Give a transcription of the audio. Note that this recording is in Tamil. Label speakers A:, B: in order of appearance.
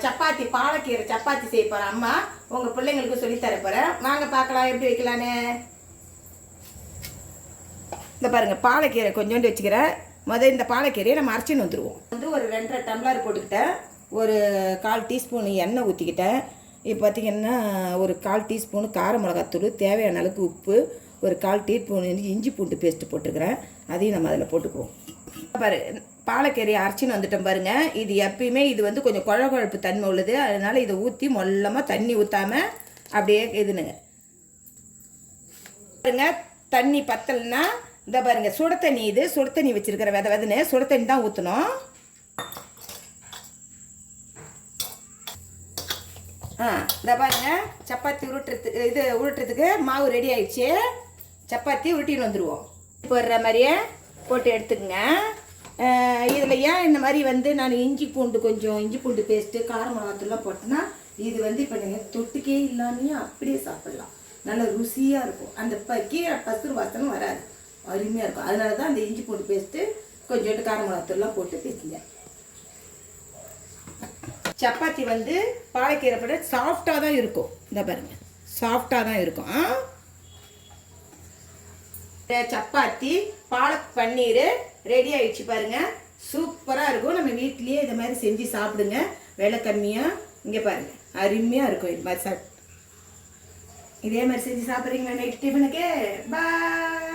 A: சப்பாத்தி பாலக்கீரை சப்பாத்தி செய்ய போகிறேன். அம்மா உங்கள் பிள்ளைங்களுக்கு சொல்லித்தர போகிறேன். வாங்க பார்க்கலாம் எப்படி வைக்கலான்னு. இந்த பாருங்கள், பாலக்கீரை கொஞ்சோண்டு வச்சுக்கிறேன். இந்த பாலக்கீரையை நம்ம அரைச்சின்னு வந்துடுவோம். ஒரு 2.5 டம்ளர் போட்டுக்கிட்டேன். ஒரு 1/4 டீஸ்பூன் எண்ணெய் ஊற்றிக்கிட்டேன். இப்போ பார்த்திங்கன்னா ஒரு 1/4 டீஸ்பூன் கார மிளகாத்தூள், தேவையான அளவுக்கு உப்பு, ஒரு 1/4 டீஸ்பூன் இஞ்சி பூண்டு பேஸ்ட்டு போட்டுக்கிறேன். அதையும் நம்ம அதில் போட்டுக்குவோம். பாரு, பாலக்கீரையை அரைச்சின்னு வந்துட்டோம் பாருங்கள். இது எப்பயுமே இது கொஞ்சம் குழகுழப்பு தன்மை உள்ளது. அதனால் இதை ஊற்றி மொல்லமாக தண்ணி ஊற்றாமல் அப்படியே இதுனுங்க பாருங்க. தண்ணி பத்தலைன்னா இந்த பாருங்க, சுட தண்ணி, இது சுட தண்ணி வச்சுருக்கிற வெதன்னு சுட தண்ணி தான் ஊற்றணும். இந்த பாருங்க, சப்பாத்தி உருட்டுறதுக்கு மாவு ரெடி ஆயிடுச்சு. சப்பாத்தி உருட்டின்னு வந்துடுவோம். போடுற மாதிரியே போட்டு எடுத்துக்கங்க. இதில் ஏன் இந்த மாதிரி நான் இஞ்சி பூண்டு பேஸ்ட்டு கார மிளகாத்தூள்லாம் போட்டேன்னா இது இப்போ நீங்கள் தொட்டுக்கே இல்லாமையும் அப்படியே சாப்பிட்லாம். நல்லா ருசியாக இருக்கும். அந்த கீரை பசுறு வாசனம் வராது, அருமையாக இருக்கும். அதனால தான் அந்த இஞ்சி பூண்டு பேஸ்ட்டு கொஞ்சோண்டு கார மிளகாத்தூள்லாம் போட்டு பேசுங்க. சப்பாத்தி பாலக்கீரை போட சாஃப்டாக தான் இருக்கும். இந்த பாருங்கள், சாஃப்டாக தான் இருக்கும். சப்பாத்தி பாலக் பன்னீர் ரெடி ஆயிடுச்சு பாருங்கள். சூப்பராக இருக்கும். நம்ம வீட்லேயே இதை மாதிரி செஞ்சு சாப்பிடுங்க. விலை கம்மியாக. இங்கே பாருங்கள், அருமையாக இருக்கும். இது மாதிரி இதே மாதிரி செஞ்சு சாப்பிட்றீங்களா நைட் டிஃபனுக்கு? பாய்.